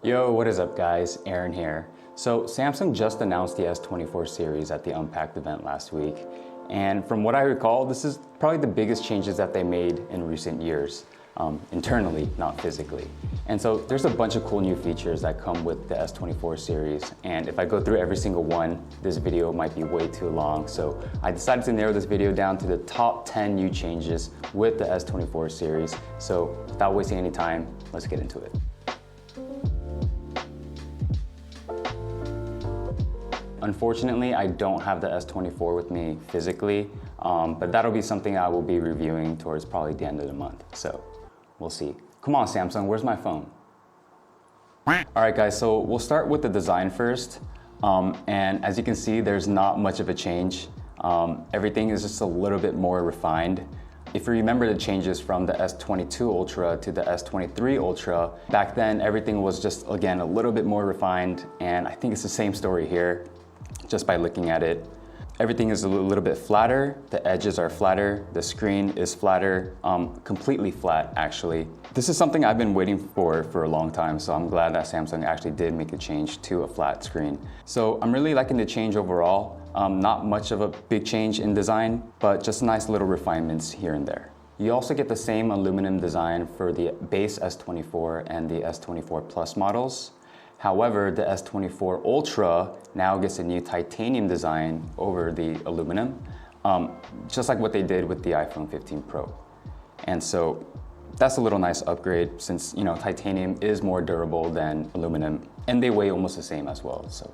Yo, what is up guys? Aaron here. So Samsung just announced the S24 series at the Unpacked event last week. And from what I recall, this is probably the biggest changes that they made in recent years, internally, not physically. And so there's a bunch of cool new features that come with the S24 series. And if I go through every single one, this video might be way too long. So I decided to narrow this video down to the top 10 new changes with the S24 series. So without wasting any time, let's get into it. Unfortunately, I don't have the S24 with me physically, but that'll be something I will be reviewing towards probably the end of the month. So we'll see. Come on, Samsung, where's my phone? All right, guys, so we'll start with the design first. And as you can see, there's not much of a change. Everything is just a little bit more refined. If you remember the changes from the S22 Ultra to the S23 Ultra, back then everything was just, again, a little bit more refined, and I think it's the same story here, just by looking at it. Everything is a little bit flatter, the edges are flatter, the screen is flatter, completely flat actually. This is something I've been waiting for a long time, so I'm glad that Samsung actually did make a change to a flat screen. So I'm really liking the change overall. Not much of a big change in design, but just nice little refinements here and there. You also get the same aluminum design for the base S24 and the S24 Plus models. However, the S24 Ultra now gets a new titanium design over the aluminum, just like what they did with the iPhone 15 Pro. And so that's a little nice upgrade since, you know, titanium is more durable than aluminum and they weigh almost the same as well. So.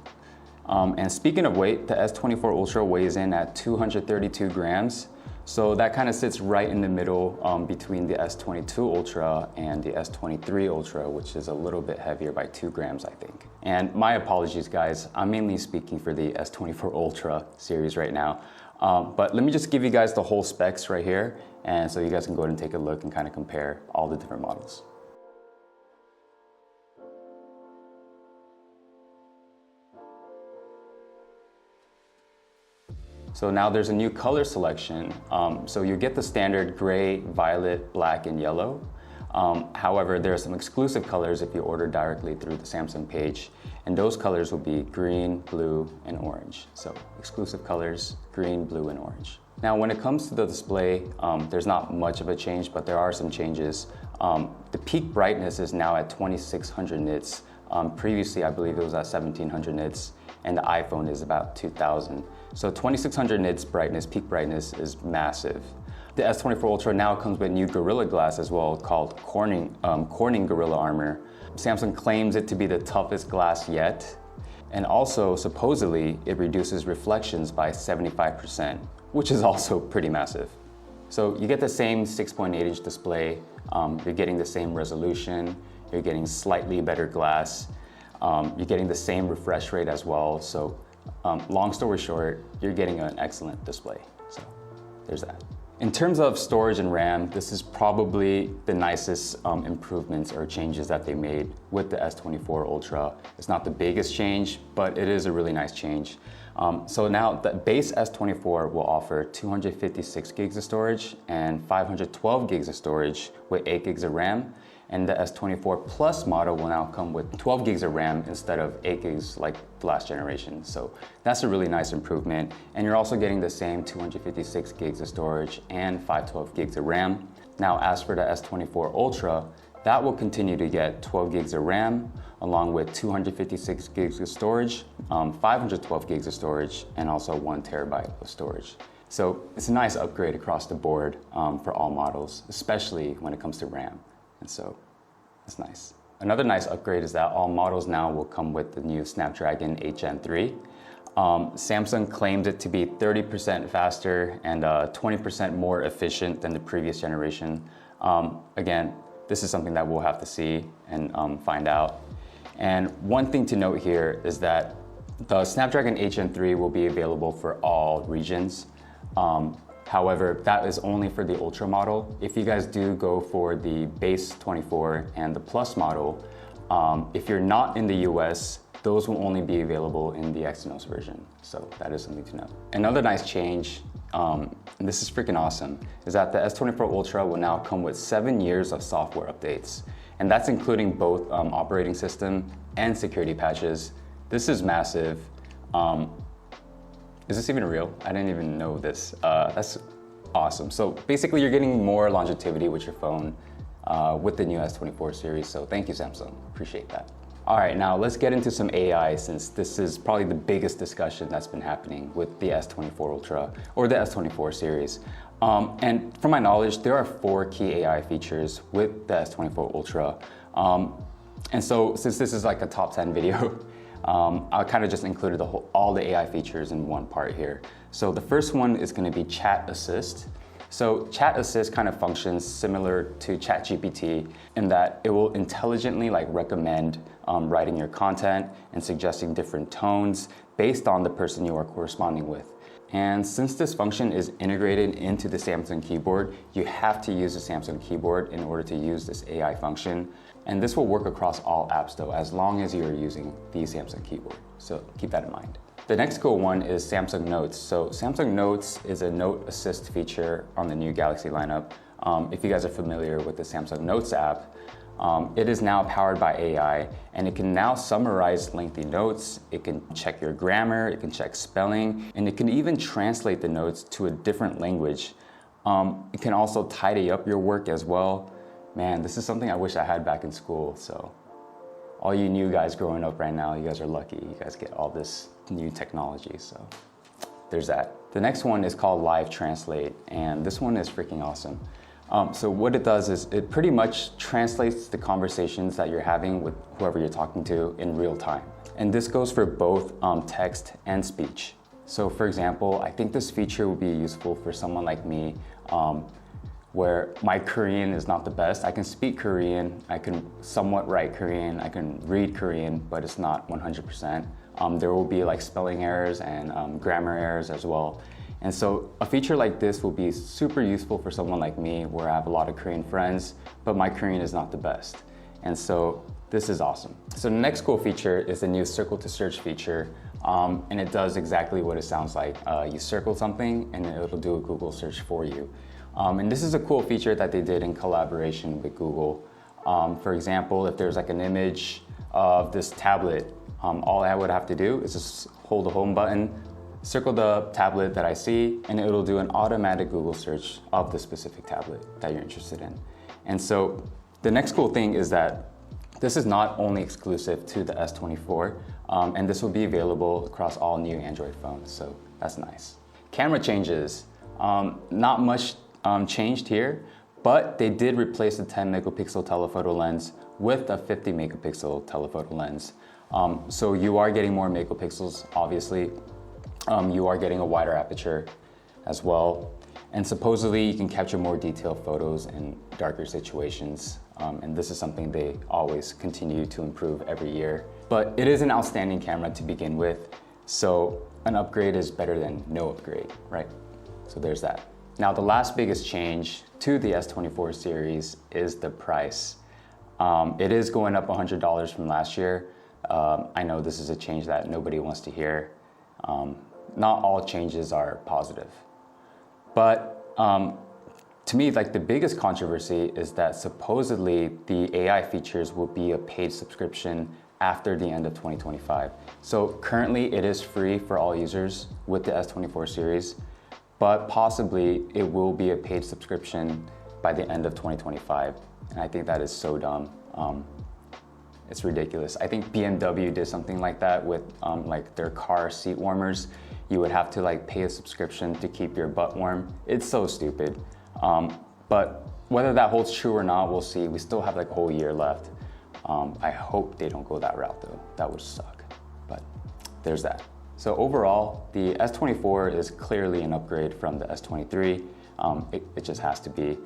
And speaking of weight, the S24 Ultra weighs in at 232 grams. So that kind of sits right in the middle between the S22 Ultra and the S23 Ultra, which is a little bit heavier by 2 grams, I think. And my apologies, guys. I'm mainly speaking for the S24 Ultra series right now. But let me just give you guys the whole specs right here. And so you guys can go ahead and take a look and kind of compare all the different models. So now there's a new color selection. So you get the standard gray, violet, black, and yellow. However, there are some exclusive colors if you order directly through the Samsung page. And those colors will be green, blue, and orange. So exclusive colors, green, blue, and orange. Now, when it comes to the display, there's not much of a change, but there are some changes. The peak brightness is now at 2600 nits. Previously, I believe it was at 1700 nits, and the iPhone is about 2000. So 2600 nits brightness, peak brightness is massive. The S24 Ultra now comes with new Gorilla Glass as well, called Corning Gorilla Armor. Samsung claims it to be the toughest glass yet. And also, supposedly, it reduces reflections by 75%, which is also pretty massive. So you get the same 6.8-inch display, you're getting the same resolution, you're getting slightly better glass, you're getting the same refresh rate as well. So long story short, you're getting an excellent display. So there's that. In terms of storage and RAM, this is probably the nicest improvements or changes that they made with the S24 Ultra. It's not the biggest change, but it is a really nice change. So now the base S24 will offer 256 gigs of storage and 512 gigs of storage with 8 gigs of RAM. And the S24 Plus model will now come with 12 gigs of RAM instead of 8 gigs like the last generation. So that's a really nice improvement. And you're also getting the same 256 gigs of storage and 512 gigs of RAM. Now, as for the S24 Ultra, that will continue to get 12 gigs of RAM, along with 256 gigs of storage, 512 gigs of storage, and also 1 terabyte of storage. So it's a nice upgrade across the board for all models, especially when it comes to RAM. And so that's nice. Another nice upgrade is that all models now will come with the new Snapdragon 8 Gen 3. Samsung claims it to be 30% faster and 20% more efficient than the previous generation. Again, this is something that we'll have to see and find out. And one thing to note here is that the Snapdragon 8 Gen 3 will be available for all regions. However, that is only for the Ultra model. If you guys do go for the base 24 and the Plus model, if you're not in the US, those will only be available in the Exynos version. So that is something to know. Another nice change, and this is freaking awesome, is that the S24 Ultra will now come with 7 years of software updates. and that's including both operating system and security patches. This is massive. Is this even real? I didn't even know this. That's awesome. So basically you're getting more longevity with your phone with the new S24 series. So thank you, Samsung. Appreciate that. All right, now let's get into some AI, since this is probably the biggest discussion that's been happening with the S24 Ultra or the S24 series. And from my knowledge, there are 4 key AI features with the S24 Ultra. And so since this is like a top 10 video, I kind of just included all the AI features in one part here. So the first one is going to be Chat Assist. So Chat Assist kind of functions similar to ChatGPT in that it will intelligently recommend writing your content and suggesting different tones based on the person you are corresponding with. And since this function is integrated into the Samsung keyboard, you have to use the Samsung keyboard in order to use this AI function. And this will work across all apps though, as long as you're using the Samsung keyboard. So keep that in mind. The next cool one is Samsung Notes. So Samsung Notes is a note assist feature on the new Galaxy lineup. If you guys are familiar with the Samsung Notes app, it is now powered by AI, and it can now summarize lengthy notes. It can check your grammar, it can check spelling, and it can even translate the notes to a different language. It can also tidy up your work as well. Man, this is something I wish I had back in school. So all you new guys growing up right now, you guys are lucky. You guys get all this new technology, so there's that. The next one is called Live Translate, and this one is freaking awesome. So what it does is it pretty much translates the conversations that you're having with whoever you're talking to in real time. And this goes for both text and speech. So for example, I think this feature would be useful for someone like me where my Korean is not the best. I can speak Korean, I can somewhat write Korean, I can read Korean, but it's not 100%. There will be spelling errors and grammar errors as well. And so a feature like this will be super useful for someone like me where I have a lot of Korean friends, but my Korean is not the best. And so this is awesome. So the next cool feature is the new Circle to Search feature. And it does exactly what it sounds like. You circle something and it'll do a Google search for you. And this is a cool feature that they did in collaboration with Google. For example, if there's an image of this tablet, all I would have to do is just hold the home button, circle the tablet that I see, and it'll do an automatic Google search of the specific tablet that you're interested in. And so the next cool thing is that this is not only exclusive to the S24, and this will be available across all new Android phones, so that's nice. Camera changes. Not much changed here, but they did replace the 10 megapixel telephoto lens with a 50 megapixel telephoto lens. So you are getting more megapixels, obviously. You are getting a wider aperture as well. And supposedly you can capture more detailed photos in darker situations. And this is something they always continue to improve every year. But it is an outstanding camera to begin with. So an upgrade is better than no upgrade, right? So there's that. Now the last biggest change to the S24 series is the price. It is going up $100 from last year. I know this is a change that nobody wants to hear. Not all changes are positive. But to me, the biggest controversy is that supposedly the AI features will be a paid subscription after the end of 2025. So currently it is free for all users with the S24 series, but possibly it will be a paid subscription by the end of 2025. And I think that is so dumb. It's ridiculous. I think BMW did something like that with their car seat warmers. You would have to pay a subscription to keep your butt warm. It's so stupid. But whether that holds true or not, we'll see. We still have a whole year left. I hope they don't go that route though. That would suck, but there's that. So overall, the S24 is clearly an upgrade from the S23. It just has to be.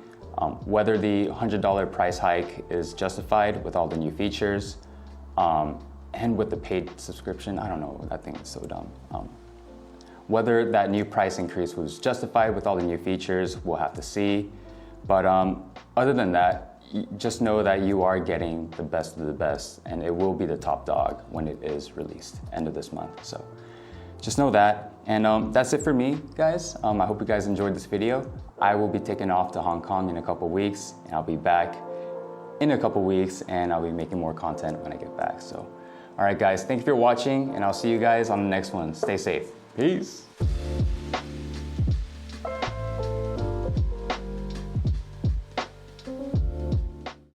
Whether the $100 price hike is justified with all the new features and with the paid subscription, I don't know, I think it's so dumb. Whether that new price increase was justified with all the new features, we'll have to see. But other than that, just know that you are getting the best of the best, and it will be the top dog when it is released, end of this month. So just know that. And that's it for me, guys. I hope you guys enjoyed this video. I will be taking off to Hong Kong in a couple weeks, and I'll be back in a couple weeks, and I'll be making more content when I get back. So, all right guys, thank you for watching, and I'll see you guys on the next one. Stay safe. Peace.